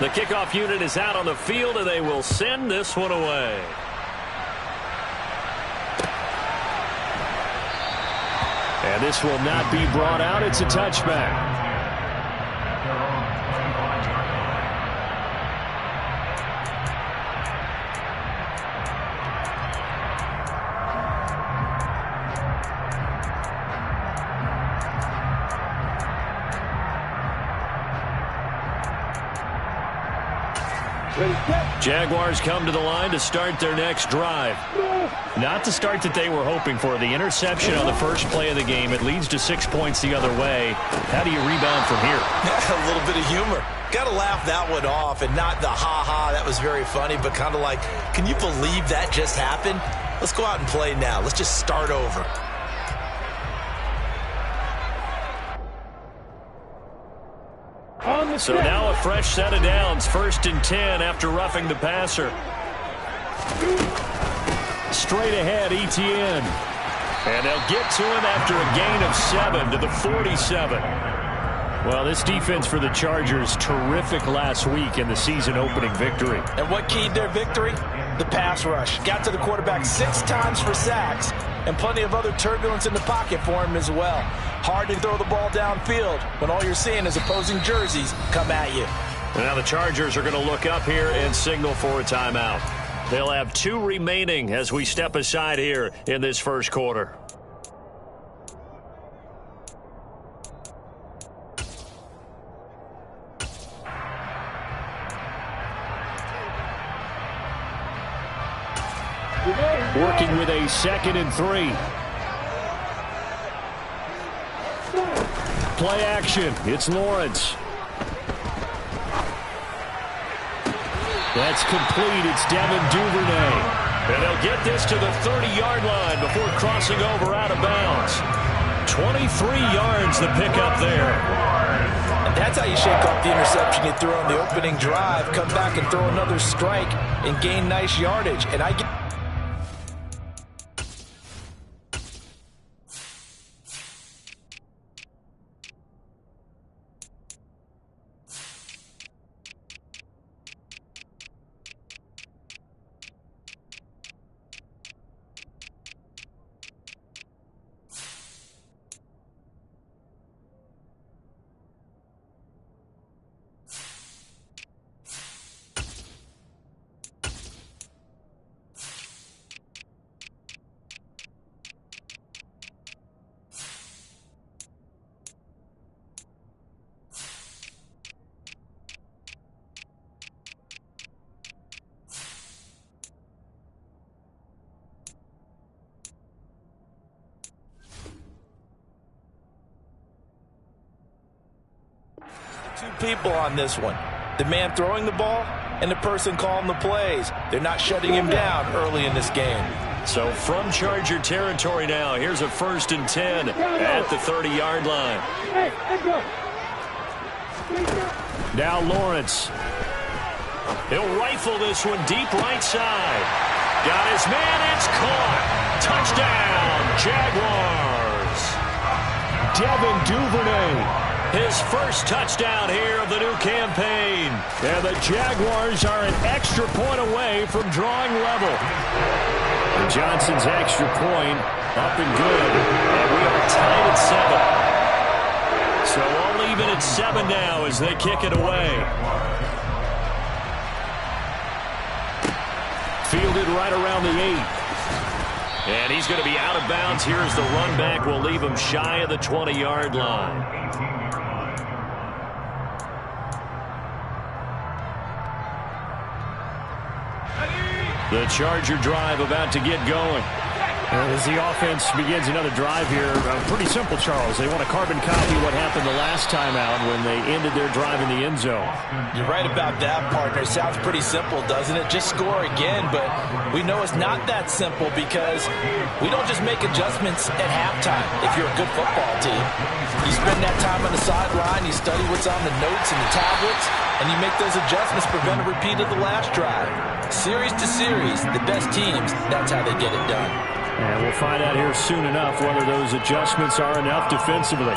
The kickoff unit is out on the field, and they will send this one away. And this will not be brought out. It's a touchback. Jaguars come to the line to start their next drive. Not the start that they were hoping for. The interception on the first play of the game. It leads to 6 points the other way. How do you rebound from here? A little bit of humor. Got to laugh that one off, and not the ha-ha, that was very funny, but kind of like, can you believe that just happened? Let's go out and play now. Let's just start over. So now a fresh set of downs. 1st and 10 after roughing the passer. Straight ahead, Etienne. And they'll get to him after a gain of 7 to the 47. Well, this defense for the Chargers, terrific last week in the season-opening victory. And what keyed their victory? The pass rush. Got to the quarterback 6 times for sacks, and plenty of other turbulence in the pocket for him as well. Hard to throw the ball downfield when all you're seeing is opposing jerseys come at you. Now the Chargers are going to look up here and signal for a timeout. They'll have 2 remaining as we step aside here in this first quarter. Working with a 2nd and 3. Play action. It's Lawrence. That's complete. It's Devin Duvernay. And they'll get this to the 30-yard line before crossing over out of bounds. 23 yards the pickup there. And that's how you shake off the interception you threw on the opening drive. Come back and throw another strike and gain nice yardage. And I get... Two people on this one. The man throwing the ball and the person calling the plays. They're not shutting him down early in this game. So from Charger territory now, here's a 1st and 10 at the 30-yard line. Now Lawrence. He'll rifle this one deep right side. Got his man. It's caught. Touchdown, Jaguars. Devin Duvernay. His first touchdown here of the new campaign. And the Jaguars are an extra point away from drawing level. And Johnson's extra point up and good. And we are tied at 7. So all even at 7 now as they kick it away. Fielded right around the 8. And he's going to be out of bounds here as the run back will leave him shy of the 20-yard line. The Charger drive about to get going. As the offense begins another drive here, pretty simple, Charles. They want to carbon copy what happened the last time out when they ended their drive in the end zone. You're right about that, partner. Sounds pretty simple, doesn't it? Just score again, but we know it's not that simple because we don't just make adjustments at halftime if you're a good football team. You spend that time on the sideline, you study what's on the notes and the tablets, and you make those adjustments to prevent a repeat of the last drive. Series to series, the best teams, that's how they get it done. And we'll find out here soon enough whether those adjustments are enough defensively.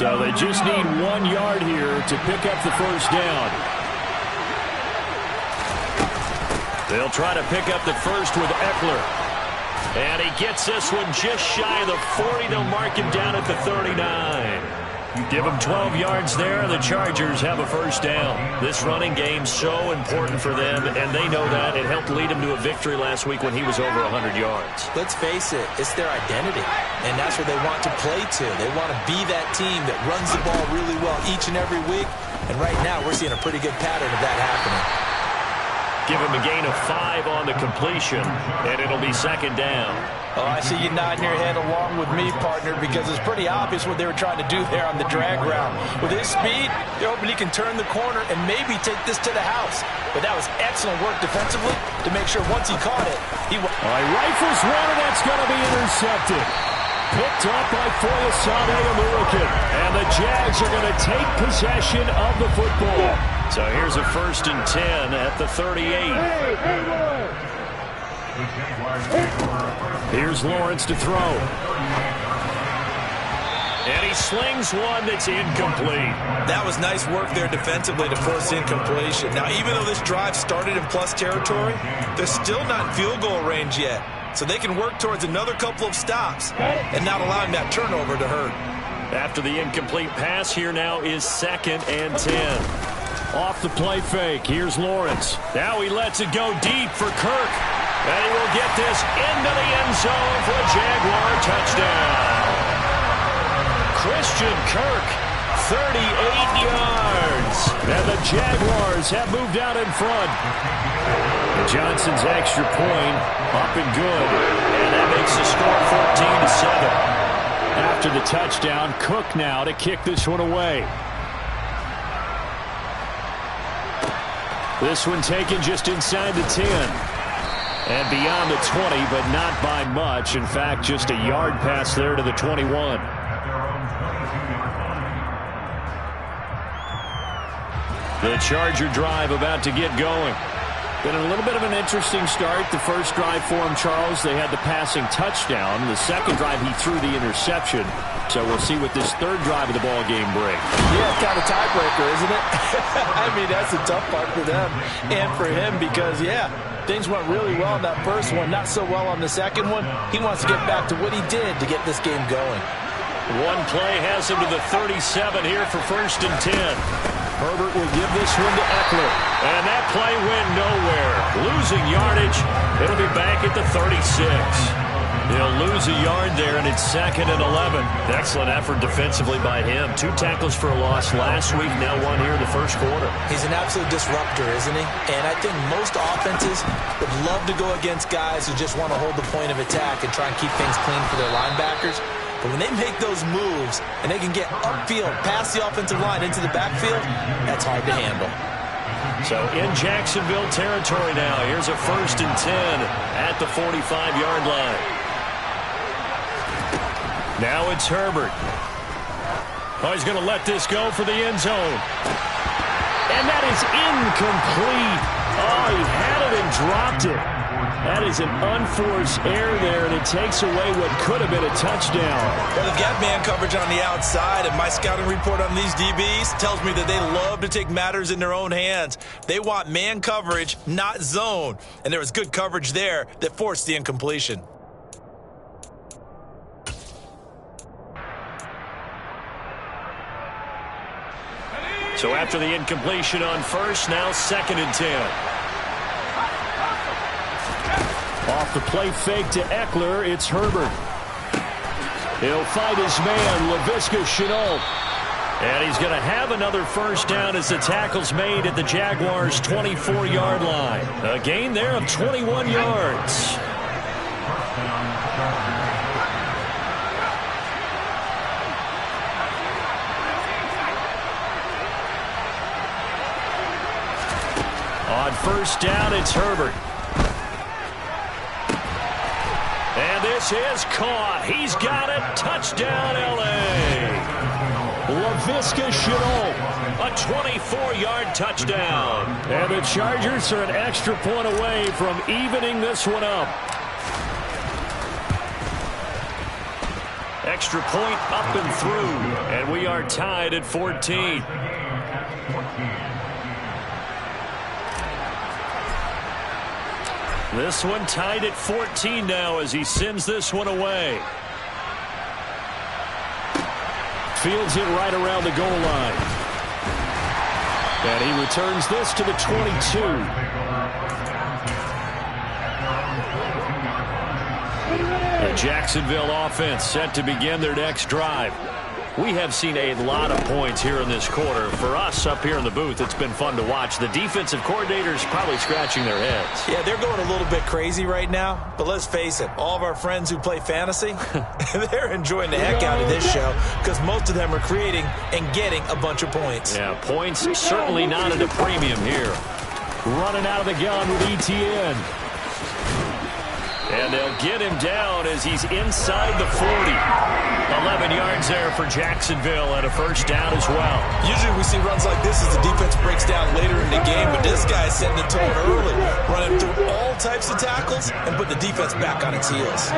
So they just need 1 yard here to pick up the first down. They'll try to pick up the first with Eckler. And he gets this one just shy of the 40. They'll mark him down at the 39. Give them 12 yards there. The Chargers have a first down. This running game so important for them, and they know that. It helped lead them to a victory last week when he was over 100 yards. Let's face it, it's their identity, and that's where they want to play to. They want to be that team that runs the ball really well each and every week, and right now we're seeing a pretty good pattern of that happening. Give him a gain of 5 on the completion, and it'll be second down. Oh, I see you nodding your head along with me, partner, because it's pretty obvious what they were trying to do there on the drag route. With his speed, they're hoping he can turn the corner and maybe take this to the house. But that was excellent work defensively to make sure once he caught it, he All right, rifles one, and that's going to be intercepted. Picked up by Foyesade American. And the Jags are going to take possession of the football. So here's a 1st and 10 at the 38. Here's Lawrence to throw. And he slings one that's incomplete. That was nice work there defensively to force incompletion. Now, even though this drive started in plus territory, they're still not in field goal range yet. So they can work towards another couple of stops and not allowing that turnover to hurt. After the incomplete pass, here now is 2nd and 10. Off the play fake, here's Lawrence. Now he lets it go deep for Kirk. And he will get this into the end zone for a Jaguar touchdown. Christian Kirk, 38 yards. And the Jaguars have moved out in front. Johnson's extra point up and good. And that makes the score 14-7. After the touchdown, Cook now to kick this one away. This one taken just inside the 10. And beyond the 20, but not by much. In fact, just a yard pass there to the 21. The Charger drive about to get going. Been a little bit of an interesting start. The first drive for him, Charles, they had the passing touchdown. The second drive, he threw the interception. So we'll see what this third drive of the ball game brings. Yeah, kind of tiebreaker, isn't it? I mean, that's a tough part for them and for him because, yeah, things went really well in that first one, not so well on the second one. He wants to get back to what he did to get this game going. One play has him to the 37 here for 1st and 10. Herbert will give this one to Eckler. And that play went nowhere. Losing yardage. It'll be back at the 36. He'll lose a yard there, and it's 2nd and 11. Excellent effort defensively by him. 2 tackles for a loss last week, now 1 here in the first quarter. He's an absolute disruptor, isn't he? And I think most offenses would love to go against guys who just want to hold the point of attack and try and keep things clean for their linebackers. But when they make those moves and they can get upfield, past the offensive line into the backfield, that's hard to handle. So in Jacksonville territory now, here's a 1st and 10 at the 45-yard line. Now it's Herbert. Oh, he's going to let this go for the end zone. And that is incomplete. Oh, he had it and dropped it. That is an unforced error there, and it takes away what could have been a touchdown. Well, they've got man coverage on the outside, and my scouting report on these DBs tells me that they love to take matters in their own hands. They want man coverage, not zone. And there was good coverage there that forced the incompletion. So after the incompletion on 1st, now 2nd and 10. Off the play fake to Eckler, it's Herbert. He'll fight his man, Laviska Shenault. And he's going to have another first down as the tackle's made at the Jaguars' 24-yard line. A gain there of 21 yards. On 1st down, it's Herbert. And this is caught. He's got it. Touchdown, L.A. Laviska Shenault, a 24-yard touchdown. And the Chargers are an extra point away from evening this one up. extra point up and through, and we are tied at 14. This one tied at 14 now as he sends this one away. Fields it right around the goal line. And he returns this to the 22. The Jacksonville offense set to begin their next drive. We have seen a lot of points here in this quarter. For us up here in the booth, it's been fun to watch. The defensive coordinators probably scratching their heads. Yeah, they're going a little bit crazy right now. But let's face it, all of our friends who play fantasy, they're enjoying the heck out of this show because most of them are creating and getting a bunch of points. Yeah, points certainly not at a premium here. Running out of the gun with ETN. And they'll get him down as he's inside the 40. 11 yards there for Jacksonville and a first down as well. Usually we see runs like this as the defense breaks down later in the game, but this guy's setting the tone early, running through all types of tackles and put the defense back on its heels.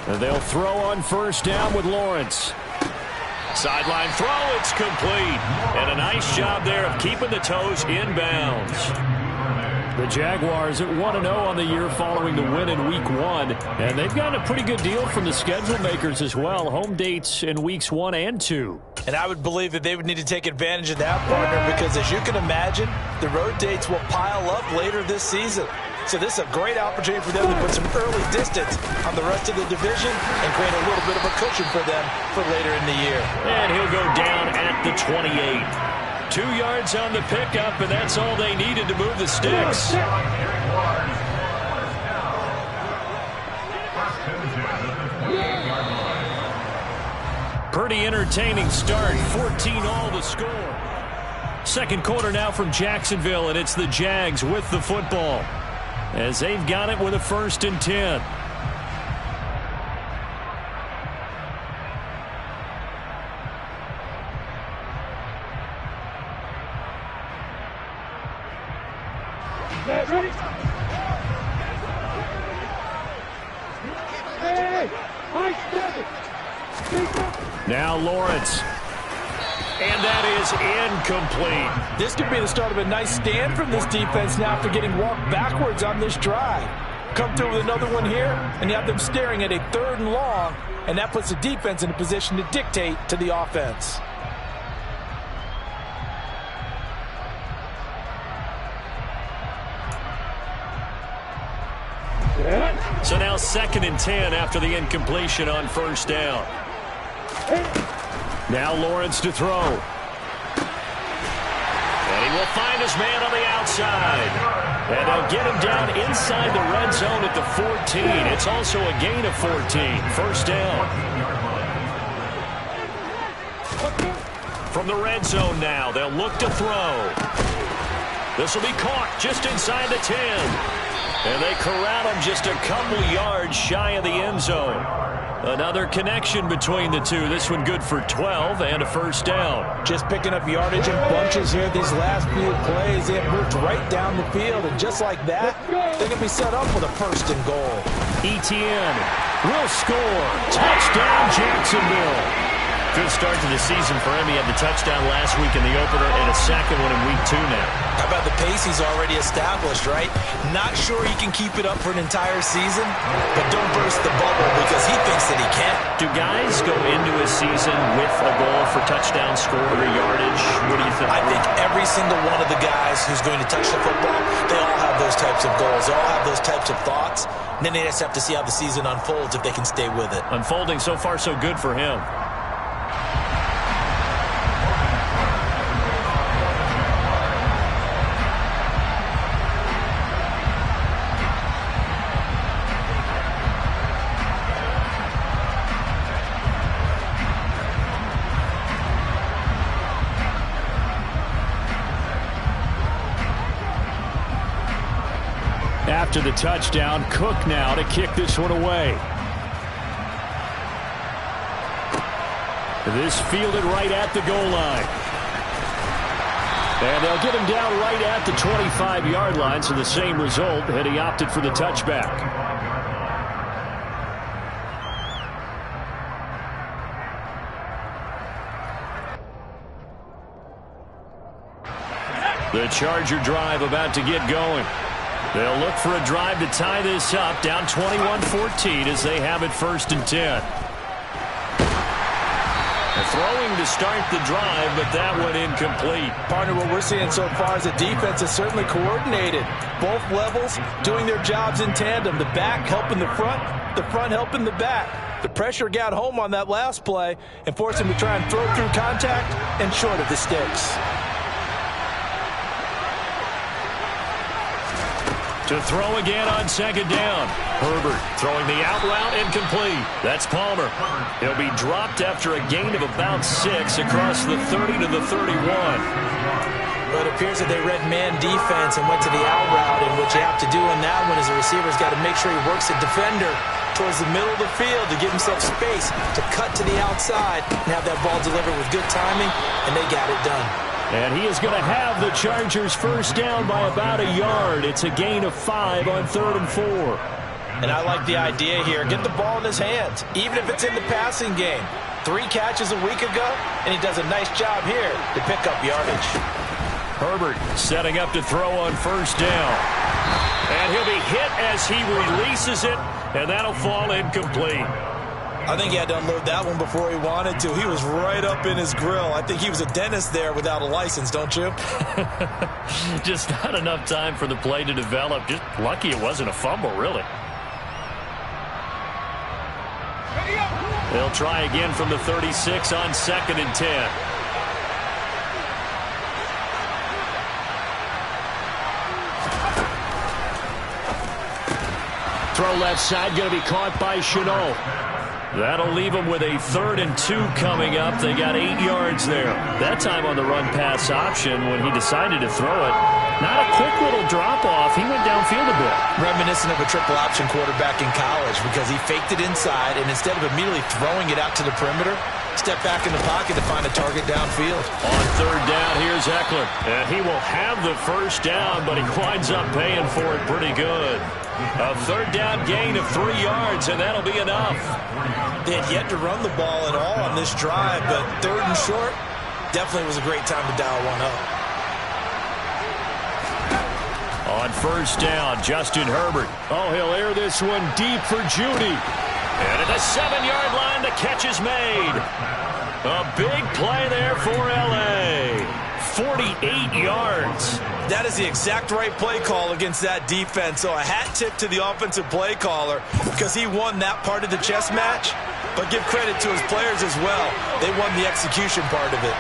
And they'll throw on first down with Lawrence. Sideline throw, it's complete. And a nice job there of keeping the toes inbounds. The Jaguars at 1-0 on the year following the win in Week 1. And they've gotten a pretty good deal from the schedule makers as well. Home dates in Weeks 1 and 2. And I would believe that they would need to take advantage of that, partner, because as you can imagine, the road dates will pile up later this season. So this is a great opportunity for them to put some early distance on the rest of the division and create a little bit of a cushion for them for later in the year. And he'll go down at the 28. 2 yards on the pickup, and that's all they needed to move the sticks. Pretty entertaining start. 14-all the score. Second quarter now from Jacksonville, and it's the Jags with the football as they've got it with a 1st and 10. Now Lawrence. And that is incomplete. This could be the start of a nice stand from this defense now after getting walked backwards on this drive. Come through with another one here, and you have them staring at a 3rd and long, and that puts the defense in a position to dictate to the offense. So now 2nd and 10 after the incompletion on first down. Now Lawrence to throw. And he will find his man on the outside. And they'll get him down inside the red zone at the 14. It's also a gain of 14. First down. From the red zone now, they'll look to throw. This will be caught just inside the 10. And they corral him just a couple yards shy of the end zone. Another connection between the two. This one good for 12 and a first down. Just picking up yardage in bunches here these last few plays. They have moved right down the field, and just like that, they're going to be set up with a 1st and goal. ETN will score. Touchdown, Jacksonville. Good start to the season for him. He had the touchdown last week in the opener and a second one in Week 2 now. How about the pace he's already established, right? Not sure he can keep it up for an entire season, but don't burst the bubble because he thinks that he can. Do guys go into a season with a goal for touchdown score or yardage? What do you think? I think every single one of the guys who's going to touch the football, they all have those types of goals. They all have those types of thoughts. And then they just have to see how the season unfolds if they can stay with it. Unfolding so far so good for him. After the touchdown, Cook now to kick this one away. This fielded right at the goal line. And they'll get him down right at the 25-yard line, so the same result, and he opted for the touchback. The Charger drive about to get going. They'll look for a drive to tie this up, down 21-14 as they have it 1st and 10. Throwing to start the drive, but that one incomplete. Partner, what we're seeing so far is the defense is certainly coordinated. Both levels doing their jobs in tandem. The back helping the front helping the back. The pressure got home on that last play and forced him to try and throw through contact and short of the sticks. To throw again on 2nd down. Herbert throwing the out route incomplete. That's Palmer. He'll be dropped after a gain of about 6 across the 30 to the 31. But it appears that they read man defense and went to the out route, and what you have to do in that one is the receiver's got to make sure he works the defender towards the middle of the field to give himself space to cut to the outside and have that ball delivered with good timing, and they got it done. And he is going to have the Chargers 1st down by about a yard. It's a gain of 5 on 3rd and 4. And I like the idea here. Get the ball in his hands, even if it's in the passing game. 3 catches a week ago, and he does a nice job here to pick up yardage. Herbert setting up to throw on 1st down. And he'll be hit as he releases it, and that'll fall incomplete. I think he had to unload that one before he wanted to. He was right up in his grill. I think he was a dentist there without a license, don't you? Just not enough time for the play to develop. Just lucky it wasn't a fumble, really. They'll try again from the 36 on 2nd and 10. Throw left side, going to be caught by Chenault. That'll leave them with a 3rd and 2 coming up. They got 8 yards there. That time on the run-pass option when he decided to throw it. Not a quick little drop-off. He went downfield a bit. Reminiscent of a triple-option quarterback in college because he faked it inside, and instead of immediately throwing it out to the perimeter, stepped back in the pocket to find a target downfield. On 3rd down, here's Eckler. And he will have the 1st down, but he winds up paying for it pretty good. A 3rd down gain of 3 yards, and that'll be enough. They had yet to run the ball at all on this drive, but 3rd and short definitely was a great time to dial one up. On 1st down, Justin Herbert. Oh, he'll air this one deep for Judy. And at the 7-yard line, the catch is made. A big play there for L.A. 48 yards. That is the exact right play call against that defense. So a hat tip to the offensive play caller because he won that part of the chess match. But give credit to his players as well. They won the execution part of it.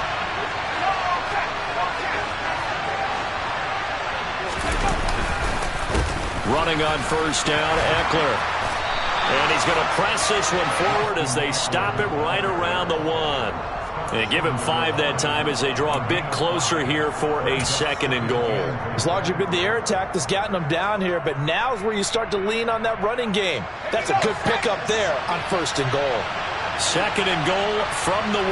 Running on 1st down, Eckler. And he's going to press this one forward as they stop him right around the 1. And give him 5 that time as they draw a bit closer here for a 2nd and goal. It's largely been the air attack that's gotten them down here, but now is where you start to lean on that running game. That's a good pickup there on 1st and goal. 2nd and goal from the 1.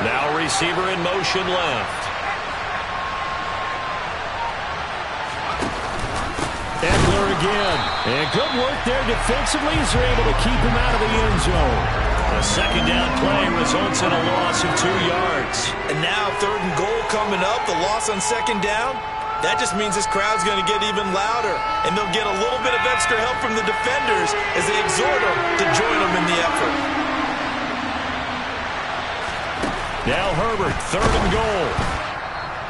Now receiver in motion left. Eckler again. And good work there defensively as they're able to keep him out of the end zone. A 2nd down play results in a loss of 2 yards. And now 3rd and goal coming up. The loss on 2nd down. That just means this crowd's going to get even louder. And they'll get a little bit of extra help from the defenders as they exhort them to join them in the effort. Now Herbert, 3rd and goal.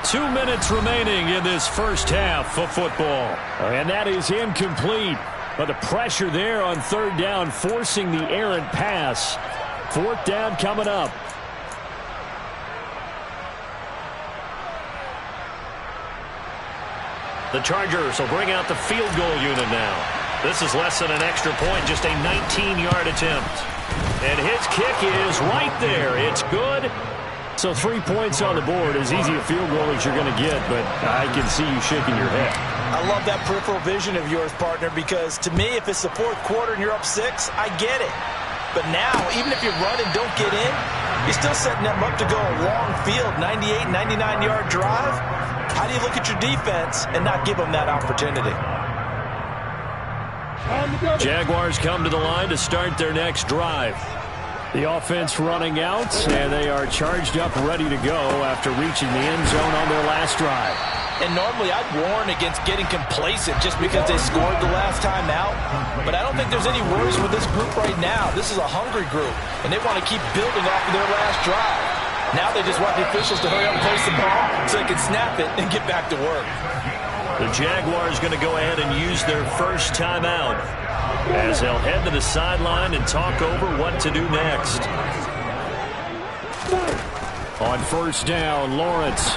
2 minutes remaining in this 1st half of football. And that is incomplete. But the pressure there on 3rd down, forcing the errant pass. 4th down coming up. The Chargers will bring out the field goal unit now. This is less than an extra point, just a 19-yard attempt. And his kick is right there. It's good. So 3 points on the board, as easy a field goal as you're going to get, but I can see you shaking your head. I love that peripheral vision of yours, partner, because to me, if it's the 4th quarter and you're up 6, I get it. But now, even if you run and don't get in, you're still setting them up to go a long field, 98, 99-yard drive. How do you look at your defense and not give them that opportunity? Jaguars come to the line to start their next drive. The offense running out, and they are charged up, ready to go after reaching the end zone on their last drive. And normally I'd warn against getting complacent just because they scored the last time out. But I don't think there's any worries with this group right now. This is a hungry group, and they want to keep building off of their last drive. Now they just want the officials to hurry up and place the ball so they can snap it and get back to work. The Jaguars going to go ahead and use their first timeout as they'll head to the sideline and talk over what to do next. On first down, Lawrence.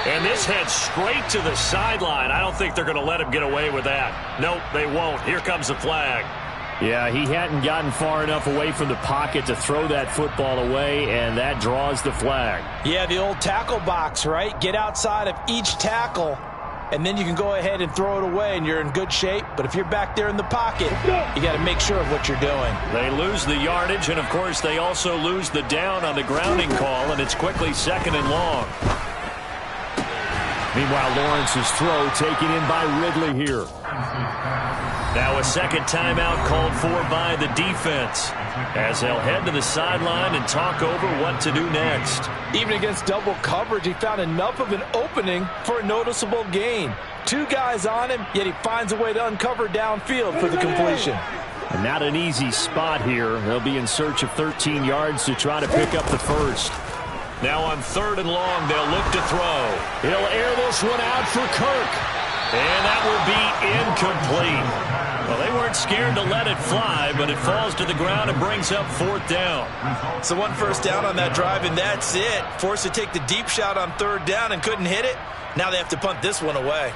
And this heads straight to the sideline. I don't think they're going to let him get away with that. Nope, they won't. Here comes the flag. Yeah, he hadn't gotten far enough away from the pocket to throw that football away, and that draws the flag. Yeah, the old tackle box, right? Get outside of each tackle, and then you can go ahead and throw it away, and you're in good shape. But if you're back there in the pocket, you got to make sure of what you're doing. They lose the yardage, and, of course, they also lose the down on the grounding call, and it's quickly 2nd and long. Meanwhile, Lawrence's throw taken in by Ridley here. Now a second timeout called for by the defense as they'll head to the sideline and talk over what to do next. Even against double coverage, he found enough of an opening for a noticeable gain. 2 guys on him, yet he finds a way to uncover downfield for the completion. And not an easy spot here. They'll be in search of 13 yards to try to pick up the first. Now on 3rd and long, they'll look to throw. He'll air this one out for Kirk. And that will be incomplete. Well, they weren't scared to let it fly, but it falls to the ground and brings up 4th down. So 1 first down on that drive, and that's it. Forced to take the deep shot on 3rd down and couldn't hit it. Now they have to punt this one away.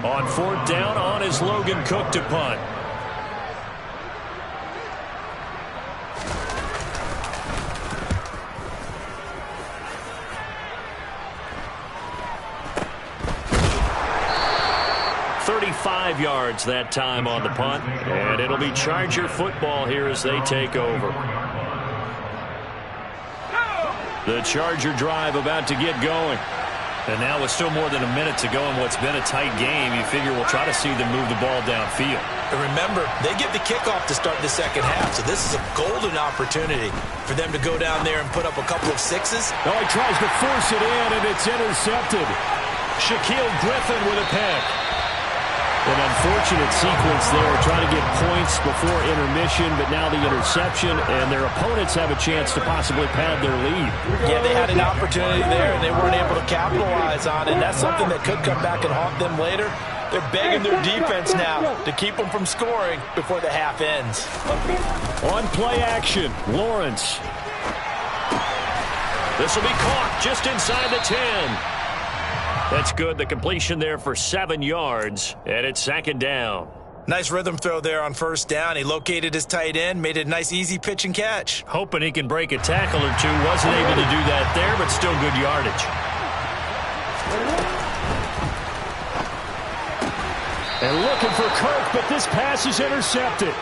On 4th down, on is Logan Cook to punt. Yards that time on the punt, and it'll be Charger football here as they take over. The Charger drive about to get going. And now with still more than a minute to go in what's been a tight game, you figure we'll try to see them move the ball downfield. And remember, they get the kickoff to start the second half, so this is a golden opportunity for them to go down there and put up a couple of 6s. Oh, he tries to force it in, and it's intercepted. Shaquille Griffin with a pick. An unfortunate sequence there, trying to get points before intermission, but now the interception, and their opponents have a chance to possibly pad their lead. Yeah, they had an opportunity there, and they weren't able to capitalize on it. And that's something that could come back and haunt them later. They're begging their defense now to keep them from scoring before the half ends. On play action, Lawrence. This will be caught just inside the 10. That's good. The completion there for 7 yards, and it's 2nd down. Nice rhythm throw there on 1st down. He located his tight end, made it a nice, easy pitch and catch. Hoping he can break a tackle or two. Wasn't able to do that there, but still good yardage. And looking for Kirk, but this pass is intercepted.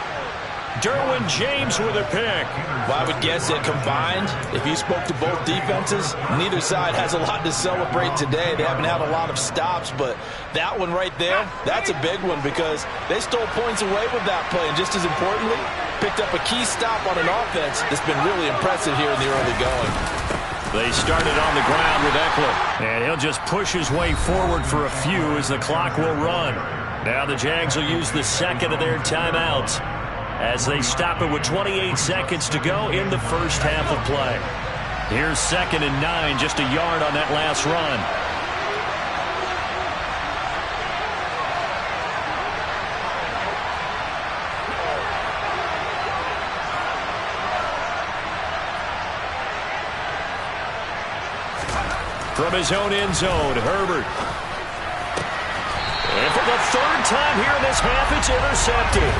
Derwin James with a pick. Well, I would guess that combined, if you spoke to both defenses, neither side has a lot to celebrate today. They haven't had a lot of stops, but that one right there, that's a big one because they stole points away with that play. And just as importantly, picked up a key stop on an offense that's been really impressive here in the early going. They started on the ground with Eckler, and he'll just push his way forward for a few as the clock will run. Now the Jags will use the second of their timeouts as they stop it with 28 seconds to go in the first half of play. Here's 2nd and 9, just a yard on that last run. From his own end zone, Herbert. And for the 3rd time here in this half, it's intercepted.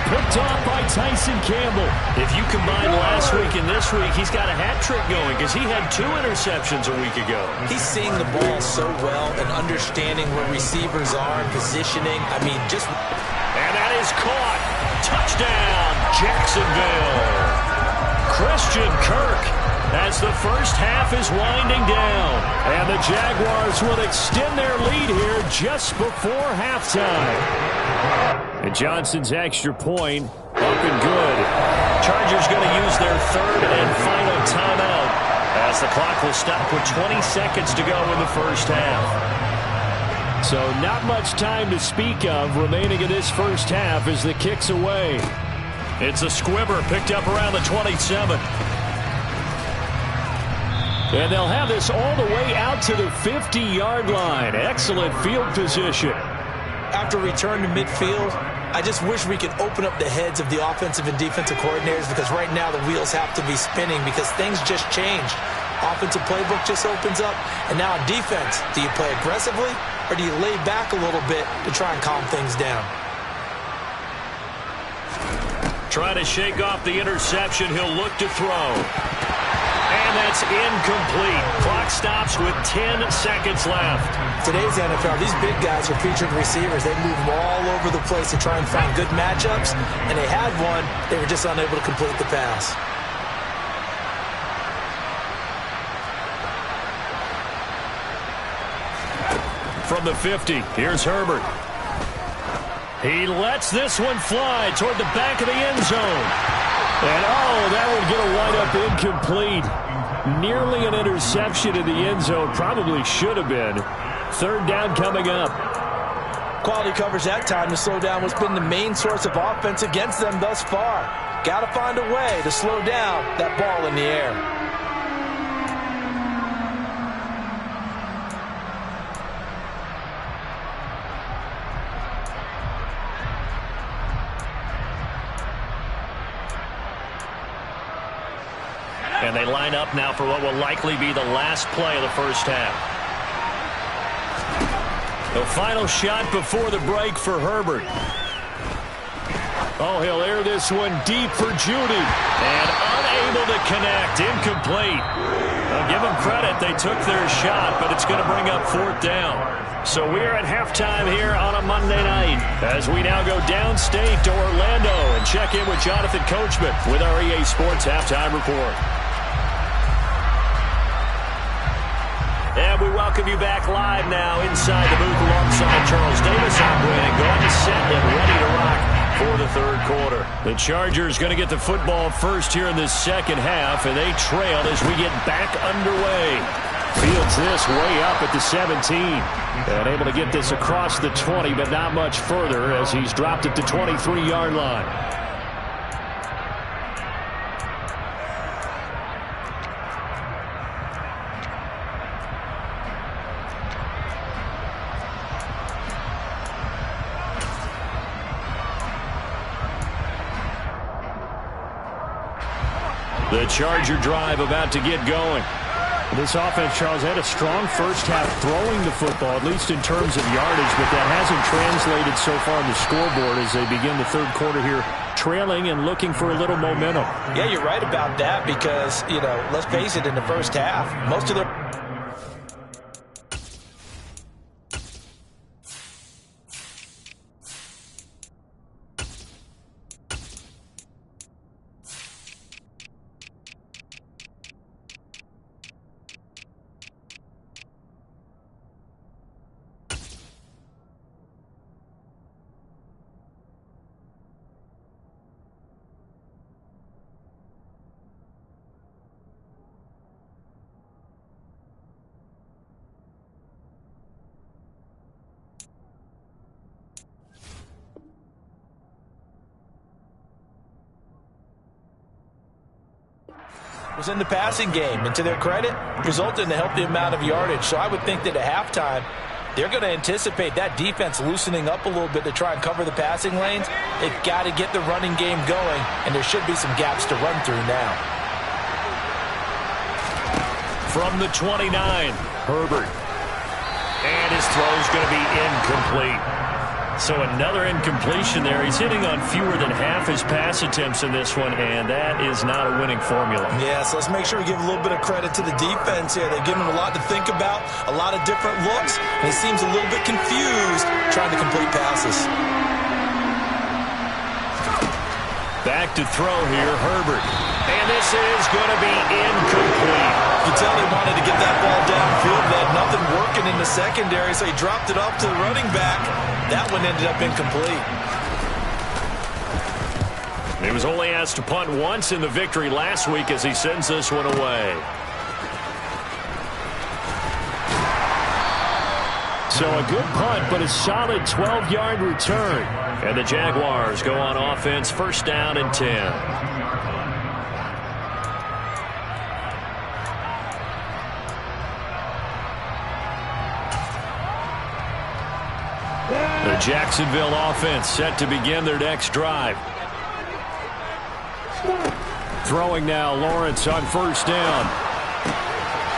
Picked off by Tyson Campbell. If you combine last week and this week, he's got a hat trick going because he had 2 interceptions a week ago. He's seeing the ball so well and understanding where receivers are, positioning. I mean, just... And that is caught. Touchdown, Jacksonville. Christian Kirk as the first half is winding down. And the Jaguars will extend their lead here just before halftime. And Johnson's extra point up and good. Chargers going to use their third and final timeout as the clock will stop with 20 seconds to go in the first half. So not much time to speak of remaining in this first half as the kick's away. It's a squibber picked up around the 27. And they'll have this all the way out to the 50-yard line. Excellent field position. After return to midfield, I just wish we could open up the heads of the offensive and defensive coordinators, because right now the wheels have to be spinning because things just changed. Offensive playbook just opens up, and now on defense, do you play aggressively or do you lay back a little bit to try and calm things down? Trying to shake off the interception, he'll look to throw. And that's incomplete. Clock stops with 10 seconds left. Today's NFL, these big guys are featured receivers. They move them all over the place to try and find good matchups, and they had one. They were just unable to complete the pass. From the 50, here's Herbert. He lets this one fly toward the back of the end zone. And, that would get a wind-up incomplete. Nearly an interception in the end zone. Probably should have been. Third down coming up. Quality covers that time to slow down what's been the main source of offense against them thus far. Got to find a way to slow down that ball in the air. And they line up now for what will likely be the last play of the first half. The final shot before the break for Herbert. He'll air this one deep for Judy. And unable to connect. Incomplete. I'll give them credit. They took their shot, but it's going to bring up fourth down. So we're at halftime here on a Monday night as we now go downstate to Orlando and check in with Jonathan Coachman with our EA Sports Halftime Report. And we welcome you back live now inside the booth alongside Charles Davis. I'm Brandon Gordon, set and ready to rock for the third quarter. The Chargers going to get the football first here in this second half, and they trail as we get back underway. Fields this way up at the 17. And able to get this across the 20, but not much further as he's dropped it to 23-yard line. The Charger drive about to get going. This offense, Charles, had a strong first half throwing the football, at least in terms of yardage, but that hasn't translated so far on the scoreboard as they begin the third quarter here, trailing and looking for a little momentum. Yeah, you're right about that because, let's face it, in the first half, most of their was in the passing game, and to their credit, resulted in a healthy amount of yardage. So I would think that at halftime, they're going to anticipate that defense loosening up a little bit to try and cover the passing lanes. They've got to get the running game going, and there should be some gaps to run through now. From the 29, Herbert. And his throw's going to be incomplete. So another incompletion there. He's hitting on fewer than half his pass attempts in this one, and that is not a winning formula. Yeah, so let's make sure we give a little bit of credit to the defense here. They've given him a lot to think about, a lot of different looks, and he seems a little bit confused trying to complete passes. Back to throw here, Herbert. And this is going to be incomplete. You can tell he wanted to get that ball downfield. They had nothing working in the secondary, so he dropped it off to the running back. That one ended up incomplete. He was only asked to punt once in the victory last week as he sends this one away. So a good punt, but a solid 12-yard return. And the Jaguars go on offense, first down and 10. The Jacksonville offense set to begin their next drive. Throwing now, Lawrence on first down.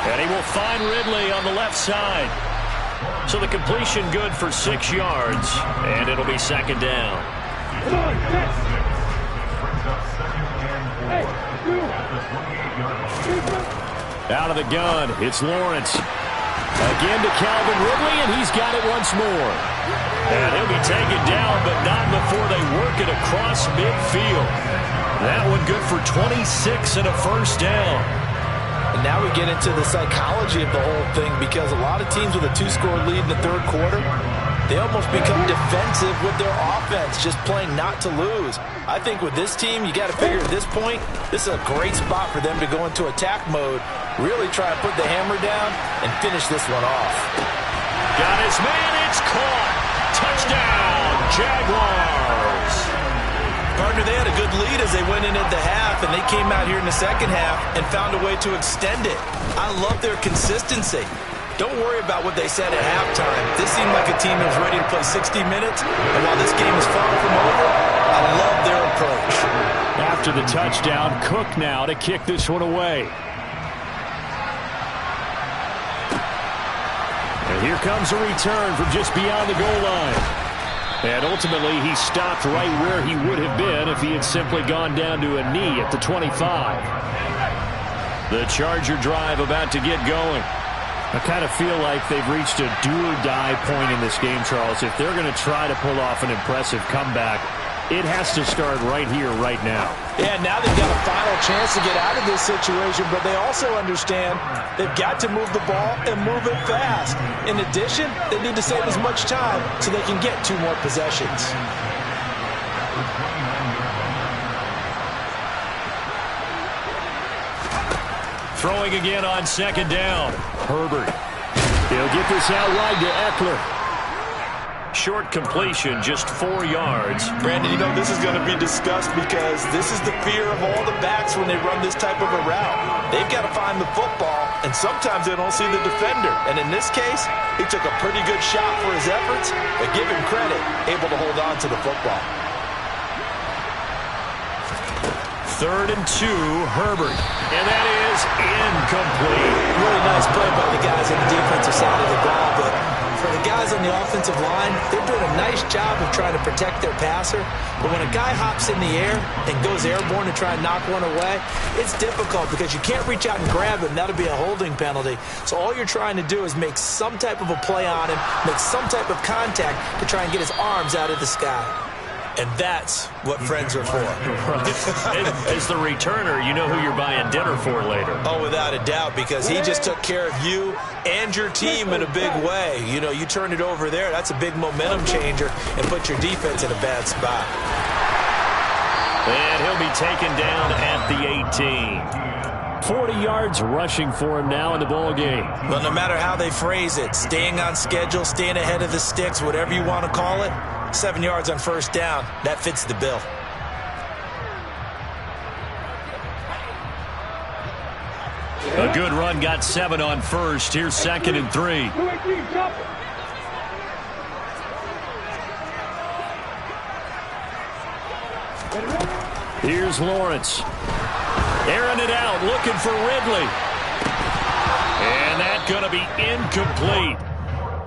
And he will find Ridley on the left side. So the completion good for 6 yards, and it'll be second down. Out of the gun, it's Lawrence. Again to Calvin Ridley, and he's got it once more. And he'll be taken down, but not before they work it across midfield. That one good for 26 and a first down. And now we get into the psychology of the whole thing, because a lot of teams with a 2-score lead in the third quarter, they almost become defensive with their offense, just playing not to lose. I think with this team, you got to figure at this point, this is a great spot for them to go into attack mode, really try to put the hammer down and finish this one off. Got his man, it's caught. Touchdown, Jaguars. Partner, they had a good lead as they went in at the half, and they came out here in the second half and found a way to extend it. I love their consistency. Don't worry about what they said at halftime. This seemed like a team that was ready to play 60 minutes, and while this game is far from over, I love their approach. After the touchdown, Cook now to kick this one away. And here comes a return from just beyond the goal line. And ultimately, he stopped right where he would have been if he had simply gone down to a knee at the 25. The Charger drive about to get going. I kind of feel like they've reached a do-or-die point in this game, Charles. If they're going to try to pull off an impressive comeback, it has to start right here, right now. Yeah, now they've got a final chance to get out of this situation, but they also understand they've got to move the ball and move it fast. In addition, they need to save as much time so they can get 2 more possessions. Throwing again on second down. Herbert. He'll get this out wide to Eckler. Short completion, just 4 yards. Brandon, you know this is going to be discussed because this is the fear of all the backs when they run this type of a route. They've got to find the football, and sometimes they don't see the defender. And in this case, he took a pretty good shot for his efforts, but give him credit, able to hold on to the football. 3rd and 2, Herbert. And that is incomplete. Really nice play by the guys on the defensive side of the ball, but for the guys on the offensive line, they're doing a nice job of trying to protect their passer. But when a guy hops in the air and goes airborne to try and knock one away, it's difficult because you can't reach out and grab him. That'll be a holding penalty. So all you're trying to do is make some type of a play on him, make some type of contact to try and get his arms out of the sky. And that's what friends are for. As the returner, you know who you're buying dinner for later. Oh, without a doubt, because he just took care of you and your team in a big way. You know, you turn it over there, that's a big momentum changer and put your defense in a bad spot. And he'll be taken down at the 18. 40 yards rushing for him now in the ball game. Well, no matter how they phrase it, staying on schedule, staying ahead of the sticks, whatever you want to call it, 7 yards on first down, that fits the bill. A good run got 7 on first. Here's 2nd and 3. Here's Lawrence. Airing it out, looking for Ridley. And that's going to be incomplete.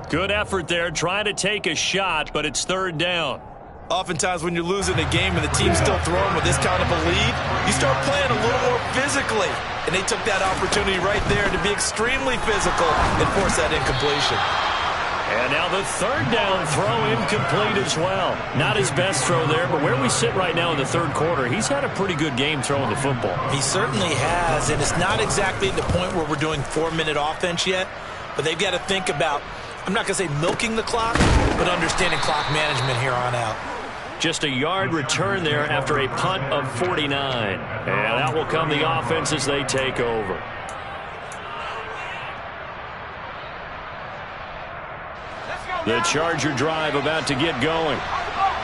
Good effort there, trying to take a shot, but it's 3rd down. Oftentimes when you're losing a game and the team's still throwing with this kind of a lead, you start playing a little more physically. And they took that opportunity right there to be extremely physical and force that incompletion. And now the third down throw incomplete as well. Not his best throw there, but where we sit right now in the third quarter, he's had a pretty good game throwing the football. He certainly has, and it's not exactly the point where we're doing 4-minute offense yet, but they've got to think about, I'm not going to say milking the clock, but understanding clock management here on out. Just a yard return there after a punt of 49. And out will come the offense as they take over. The Charger drive about to get going.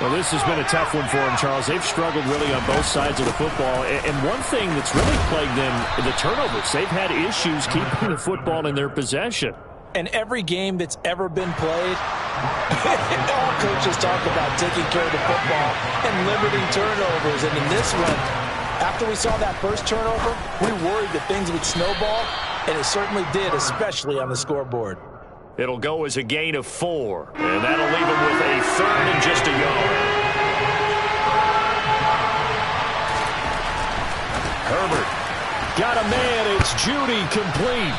Well, this has been a tough one for them, Charles. They've struggled really on both sides of the football. And one thing that's really plagued them, the turnovers. They've had issues keeping the football in their possession. And every game that's ever been played, all coaches talk about taking care of the football and limiting turnovers. And in this one, after we saw that first turnover, we worried that things would snowball, and it certainly did, especially on the scoreboard. It'll go as a gain of 4, and that'll leave him with a third and just a yard. Herbert got a man. It's Judy complete.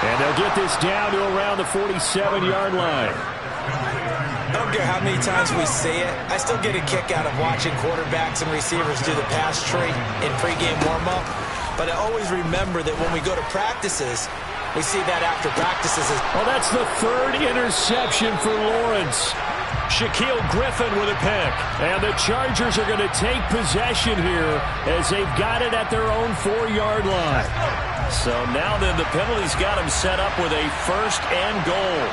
And they'll get this down to around the 47-yard line. I don't care how many times we say it, I still get a kick out of watching quarterbacks and receivers do the pass tree in pregame warm-up. But I always remember that when we go to practices, we see that after practices. Oh, that's the third interception for Lawrence. Shaquille Griffin with a pick. And the Chargers are going to take possession here as they've got it at their own 4-yard line. So now then the penalty's got him set up with a first and goal.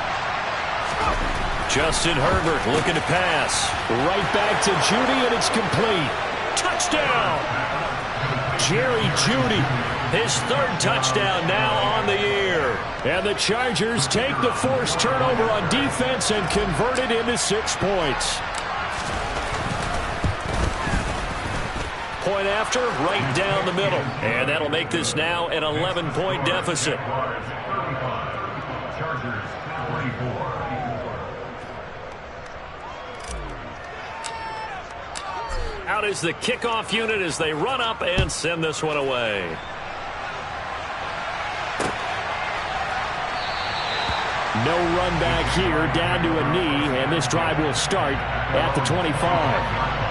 Justin Herbert looking to pass. Right back to Judy, and it's complete. Touchdown! Jerry Judy, his third touchdown now on the year. And the Chargers take the forced turnover on defense and convert it into 6 points. Point after, right down the middle. And that'll make this now an 11-point deficit. Out is the kickoff unit as they run up and send this one away. No run back here, down to a knee, and this drive will start at the 25.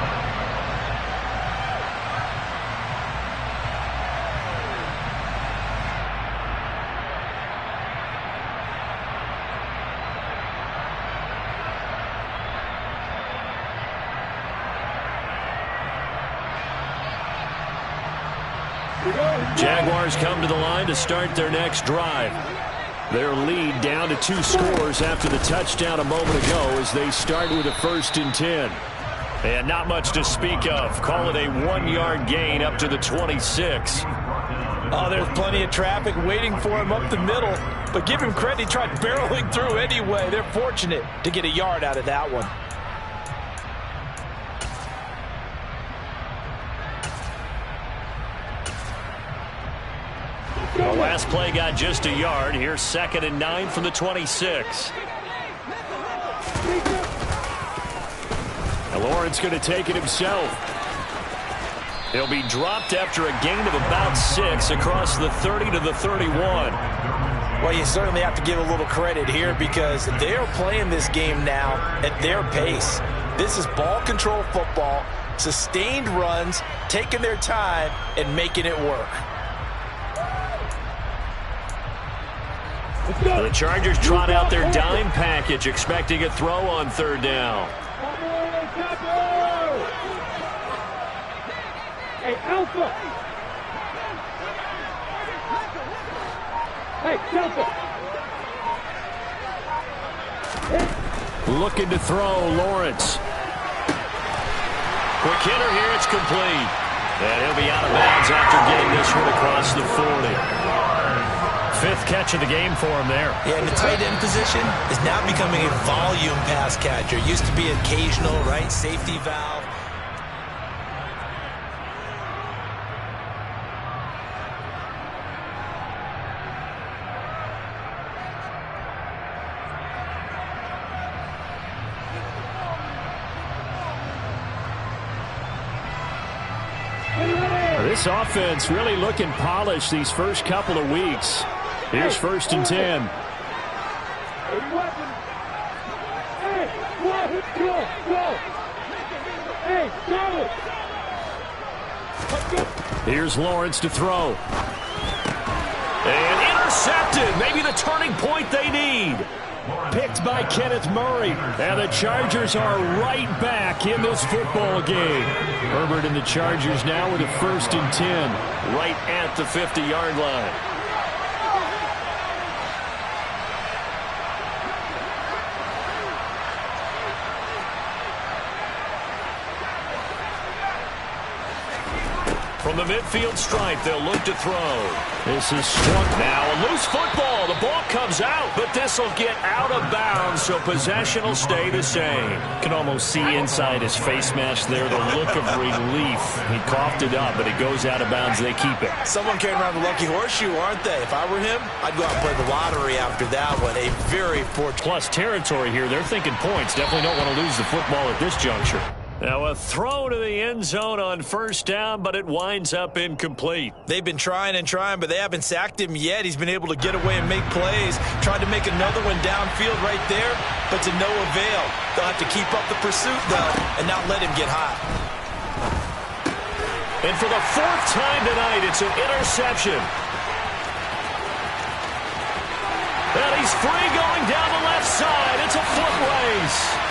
Jaguars come to the line to start their next drive. Their lead down to 2 scores after the touchdown a moment ago as they start with a 1st and 10. And not much to speak of. Call it a 1-yard gain up to the 26. Oh, there's plenty of traffic waiting for him up the middle. But give him credit, he tried barreling through anyway. They're fortunate to get a yard out of that one. The last play got just a yard. Here's 2nd and 9 from the 26. And Lawrence going to take it himself. He'll be dropped after a gain of about 6 across the 30 to the 31. Well, you certainly have to give a little credit here because they are playing this game now at their pace. This is ball control football, sustained runs, taking their time, and making it work. The Chargers trot out their dime package, expecting a throw on 3rd down. Hey, Alpha! Hey, Alpha! Looking to throw, Lawrence. Quick hitter here, it's complete. And he'll be out of bounds after getting this one across the 40. 5th catch of the game for him there. Yeah, and the tight end position is now becoming a volume pass catcher. Used to be occasional, right? Safety valve. This offense really looking polished these first couple of weeks. Here's 1st and 10. Here's Lawrence to throw. And intercepted. Maybe the turning point they need. Picked by Kenneth Murray. And the Chargers are right back in this football game. Herbert and the Chargers now with a 1st and 10. Right at the 50-yard line. From the midfield stripe, they'll look to throw. This is swung now. A loose football. The ball comes out, but this will get out of bounds, so possession will stay the same. Can almost see inside his face mask there the look of relief. He coughed it up, but it goes out of bounds. They keep it. Someone carrying around the lucky horseshoe, aren't they? If I were him, I'd go out and play the lottery after that one. A very fortunate. Plus territory here. They're thinking points. Definitely don't want to lose the football at this juncture. Now a throw to the end zone on 1st down, but it winds up incomplete. They've been trying and trying, but they haven't sacked him yet. He's been able to get away and make plays. Tried to make another one downfield right there, but to no avail. They'll have to keep up the pursuit, though, and not let him get hot. And for the 4th time tonight, it's an interception. And he's free going down the left side. It's a foot race.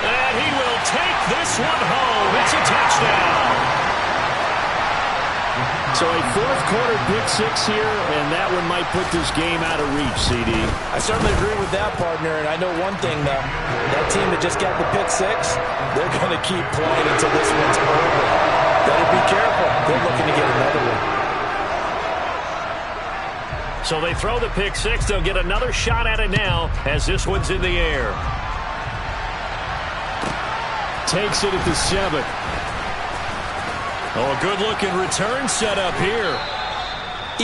And he will take this one home. It's a touchdown. So a 4th quarter pick 6 here, and that one might put this game out of reach, CD. I certainly agree with that, partner. And I know one thing, though. That team that just got the pick 6, they're going to keep playing until this one's over. Better be careful. They're looking to get another one. So they throw the pick 6. They'll get another shot at it now as this one's in the air. Takes it at the 7. Oh, a good-looking return set up here.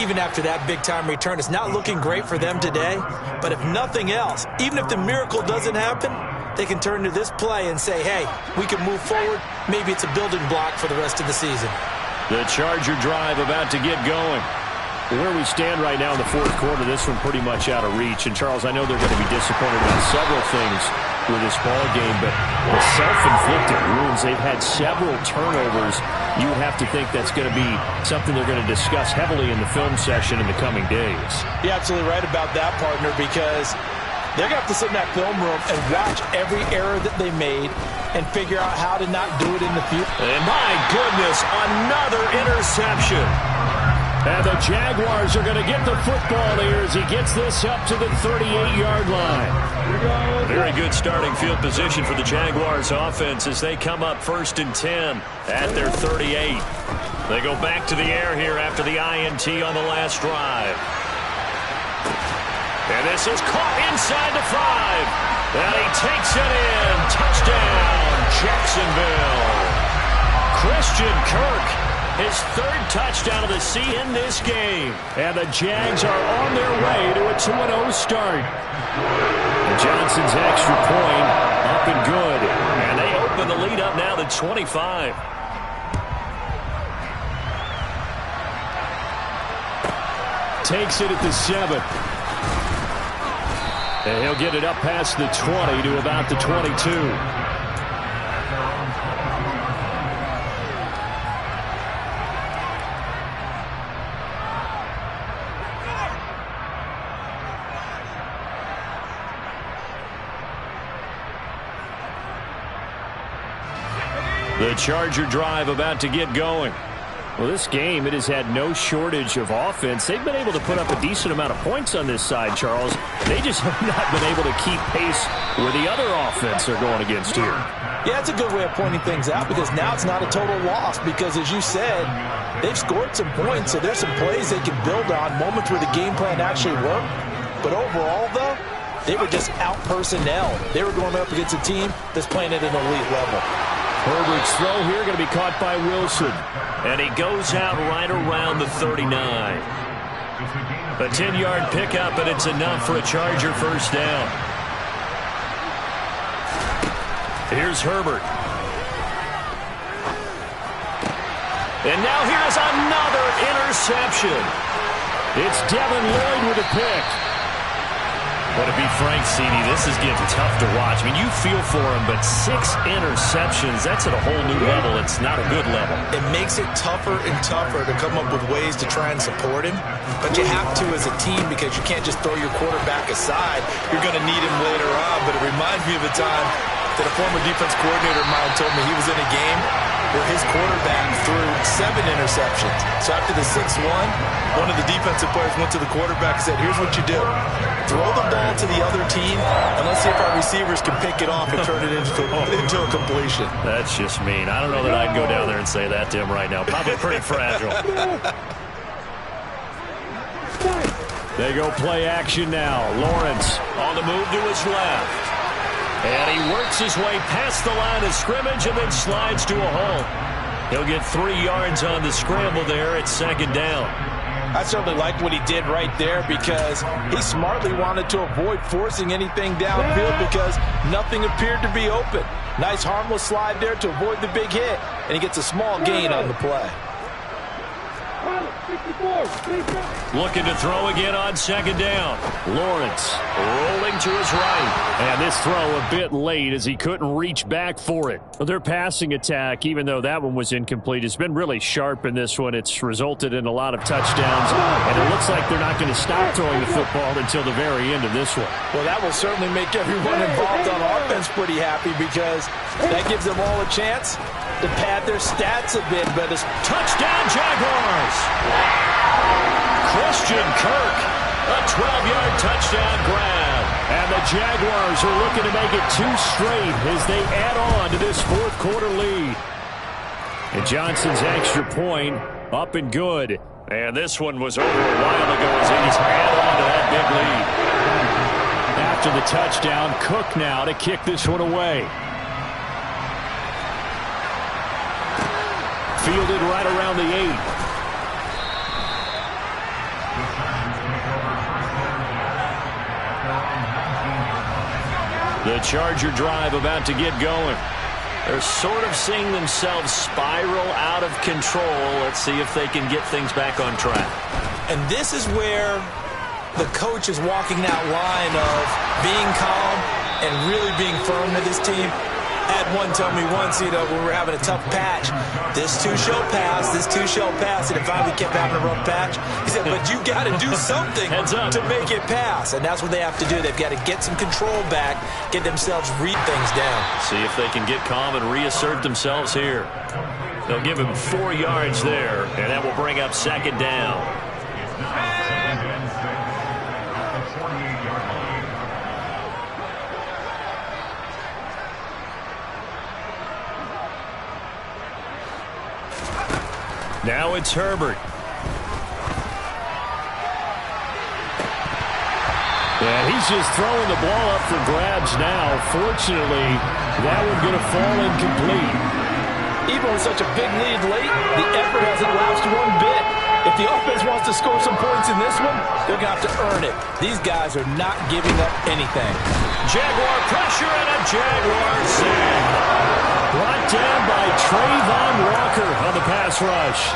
Even after that big-time return, it's not looking great for them today. But if nothing else, even if the miracle doesn't happen, they can turn to this play and say, hey, we can move forward. Maybe it's a building block for the rest of the season. The Charger drive about to get going. Where we stand right now in the 4th quarter, this one pretty much out of reach. And, Charles, I know they're going to be disappointed about several things with this ball game, but the self-inflicted wounds, they've had several turnovers. You have to think that's going to be something they're going to discuss heavily in the film session in the coming days. You're absolutely right about that, partner, because they're going to have to sit in that film room and watch every error that they made and figure out how to not do it in the future. And my goodness, another interception. And the Jaguars are going to get the football here as he gets this up to the 38-yard line. Very good starting field position for the Jaguars offense as they come up 1st and 10 at their 38. They go back to the air here after the INT on the last drive. And this is caught inside the 5. And he takes it in. Touchdown, Jacksonville. Christian Kirk. His 3rd touchdown of the season in this game. And the Jags are on their way to a 2-0 start. And Johnson's extra point up and good. And they open the lead up now to 25. Takes it at the 7. And he'll get it up past the 20 to about the 22. The Charger drive about to get going. Well, this game, it has had no shortage of offense. They've been able to put up a decent amount of points on this side, Charles. They just have not been able to keep pace with the other offense they're going against here. Yeah, it's a good way of pointing things out because now it's not a total loss because, as you said, they've scored some points, so there's some plays they can build on, moments where the game plan actually worked. But overall, though, they were just out-personnel. They were going up against a team that's playing at an elite level. Herbert's throw here going to be caught by Wilson. And he goes out right around the 39. A 10-yard pickup, and it's enough for a Charger 1st down. Here's Herbert. And now here's another interception. It's Devin Lloyd with a pick. Well, to be frank, CD, this is getting tough to watch. I mean, you feel for him, but 6 interceptions, that's at a whole new level. It's not a good level. It makes it tougher and tougher to come up with ways to try and support him. But you have to as a team because you can't just throw your quarterback aside. You're going to need him later on. But it reminds me of a time that a former defense coordinator of mine told me he was in a game where his quarterback threw 7 interceptions. So after the 6th one of the defensive players went to the quarterback and said, here's what you do. Throw the ball to the other team, and let's see if our receivers can pick it off and turn it into a completion. That's just mean. I don't know that I'd go down there and say that to him right now. Probably pretty fragile. They go play action now. Lawrence on the move to his left. And he works his way past the line of scrimmage and then slides to a hole. He'll get 3 yards on the scramble there at 2nd down. I certainly like what he did right there because he smartly wanted to avoid forcing anything downfield because nothing appeared to be open. Nice harmless slide there to avoid the big hit, and he gets a small gain on the play. Looking to throw again on 2nd down. Lawrence rolling to his right. And this throw a bit late as he couldn't reach back for it. Well, their passing attack, even though that one was incomplete, has been really sharp in this one. It's resulted in a lot of touchdowns. And it looks like they're not going to stop throwing the football until the very end of this one. Well, that will certainly make everyone involved on offense pretty happy because that gives them all a chance to pad their stats a bit. But it's touchdown Jaguars! Christian Kirk, a 12-yard touchdown grab. And the Jaguars are looking to make it 2 straight as they add on to this 4th quarter lead. And Johnson's extra point up and good. And this one was over a while ago as they just add on to that big lead. After the touchdown, Cook now to kick this one away. Fielded right around the 8. The Charger drive about to get going. They're sort of seeing themselves spiral out of control. Let's see if they can get things back on track. And this is where the coach is walking that line of being calm and really being firm with his team. I had one tell me once, when we were having a tough patch, this too shall pass, this too shall pass, and if I kept having a rough patch, he said, but you got to do something to make it pass, and that's what they have to do. They've got to get some control back, get themselves, read things down. See if they can get calm and reassert themselves here. They'll give him 4 yards there, and that will bring up 2nd down. Now it's Herbert. And he's just throwing the ball up for grabs now. Fortunately, that one's going to fall incomplete. Even with such a big lead late, the effort hasn't lapsed one bit. If the offense wants to score some points in this one, they're going to have to earn it. These guys are not giving up anything. Jaguar pressure and a Jaguar save. Brought down by Trayvon Walker on the pass rush.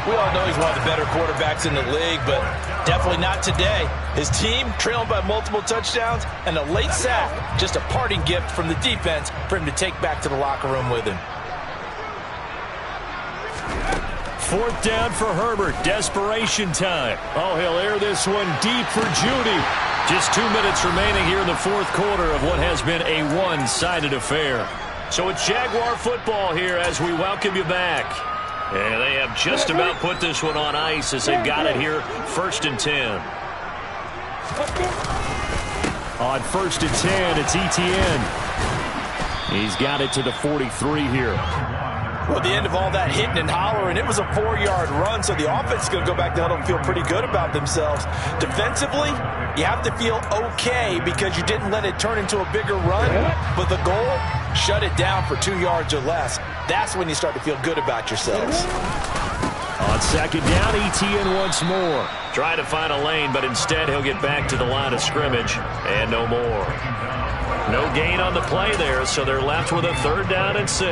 We all know he's one of the better quarterbacks in the league, but definitely not today. His team trailing by multiple touchdowns and a late sack. Just a parting gift from the defense for him to take back to the locker room with him. 4th down for Herbert. Desperation time. Oh, he'll air this one deep for Judy. Just 2 minutes remaining here in the 4th quarter of what has been a one-sided affair. So it's Jaguar football here as we welcome you back. And they have just about put this one on ice as they've got it here 1st and 10. On 1st and 10, it's Etienne. He's got it to the 43 here. Well, at the end of all that hitting and hollering, it was a 4-yard run, so the offense is going to go back down and feel pretty good about themselves. Defensively, you have to feel okay because you didn't let it turn into a bigger run, but the goal, shut it down for 2 yards or less. That's when you start to feel good about yourselves. On 2nd down, Etienne once more. Trying to find a lane, but instead he'll get back to the line of scrimmage and no more. No gain on the play there, so they're left with a 3rd down and 6.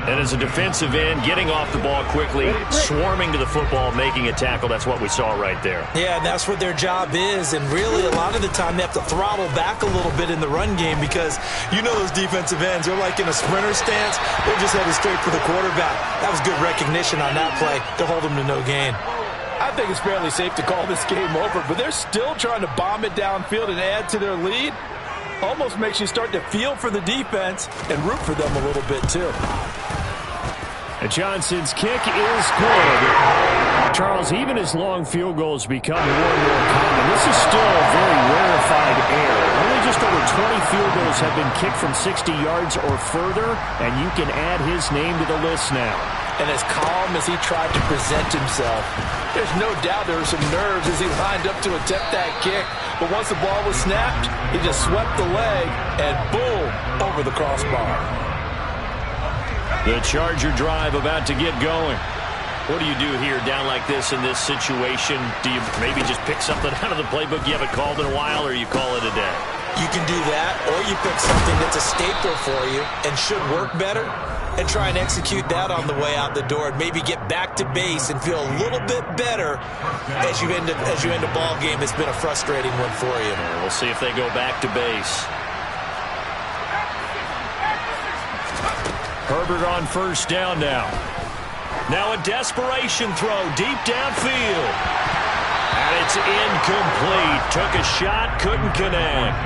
And as a defensive end, getting off the ball quickly, swarming to the football, making a tackle, that's what we saw right there. Yeah, and that's what their job is. And really, a lot of the time, they have to throttle back a little bit in the run game because you know those defensive ends, they're like in a sprinter stance. They're just headed straight for the quarterback. That was good recognition on that play to hold them to no gain. I think it's fairly safe to call this game over, but they're still trying to bomb it downfield and add to their lead. Almost makes you start to feel for the defense and root for them a little bit, too. And Johnson's kick is good. Charles, even as long field goals become more and more common, this is still a very rarefied air. Only just over 20 field goals have been kicked from 60 yards or further, and you can add his name to the list now. And as calm as he tried to present himself, there's no doubt there were some nerves as he lined up to attempt that kick. But once the ball was snapped, he just swept the leg and boom, over the crossbar. The Charger drive about to get going. What do you do here down like this in this situation? Do you maybe just pick something out of the playbook you haven't called in a while, or you call it a day? You can do that, or you pick something that's a staple for you and should work better and try and execute that on the way out the door and maybe get back to base and feel a little bit better as you end a ball game that's been a frustrating one for you. We'll see if they go back to base. Herbert on 1st down now. Now a desperation throw deep downfield. And it's incomplete. Took a shot, couldn't connect.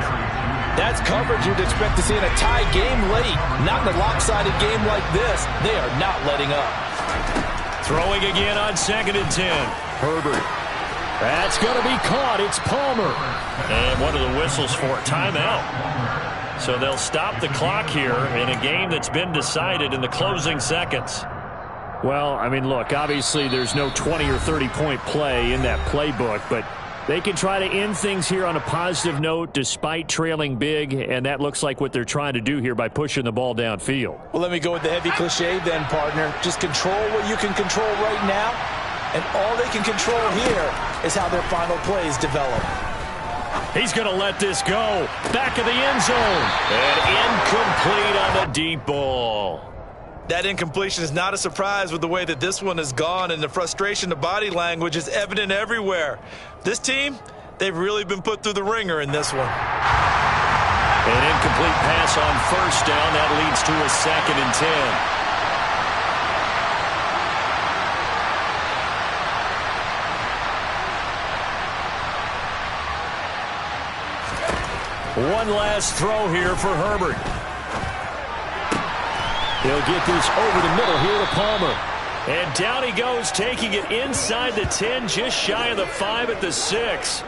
That's coverage you'd expect to see in a tie game late. Not in a lopsided game like this. They are not letting up. Throwing again on 2nd and 10. Herbert. That's going to be caught. It's Palmer. And what are the whistles for? Timeout. So they'll stop the clock here in a game that's been decided in the closing seconds. Well, I mean, look, obviously there's no 20 or 30-point play in that playbook, but they can try to end things here on a positive note despite trailing big, and that looks like what they're trying to do here by pushing the ball downfield. Well, let me go with the heavy cliche then, partner. Just control what you can control right now, and all they can control here is how their final plays develop. He's going to let this go. Back of the end zone. And incomplete on the deep ball. That incompletion is not a surprise with the way that this one has gone, and the frustration, the body language is evident everywhere. This team, they've really been put through the ringer in this one. An incomplete pass on 1st down. That leads to a 2nd and 10. One last throw here for Herbert. He'll get this over the middle here to Palmer. And down he goes, taking it inside the 10, just shy of the 5 at the 6.